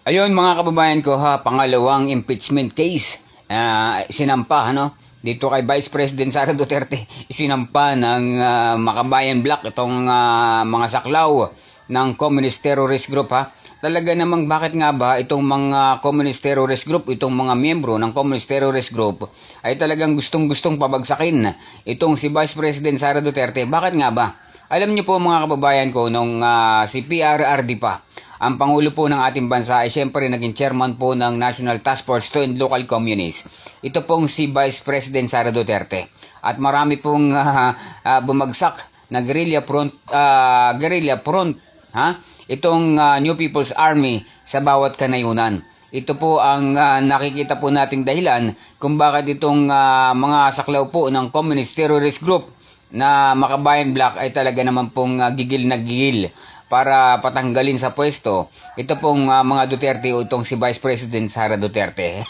Ayun mga kababayan ko ha, pangalawang impeachment case sinampa dito kay Vice President Sara Duterte. Isinampa ng Makabayan Black itong mga saklaw ng Communist Terrorist Group ha. Talaga namang bakit nga ba itong mga Communist Terrorist Group, itong mga miyembro ng Communist Terrorist Group ay talagang gustong-gustong pabagsakin itong si Vice President Sara Duterte. Bakit nga ba? Alam niyo po mga kababayan ko nung si PRRD pa, ang Pangulo po ng ating bansa ay siyempre naging chairman po ng National Task Force to End Local Communists. Ito pong si Vice President Sara Duterte. At marami pong bumagsak na guerrilla front, itong New People's Army sa bawat kanayunan. Ito po ang nakikita po nating dahilan kung bakit itong mga saklaw po ng Communist Terrorist Group na Makabayan Black ay talaga naman pong gigil na gigil para patanggalin sa pwesto ito pong mga Duterte o itong si Vice President Sara Duterte.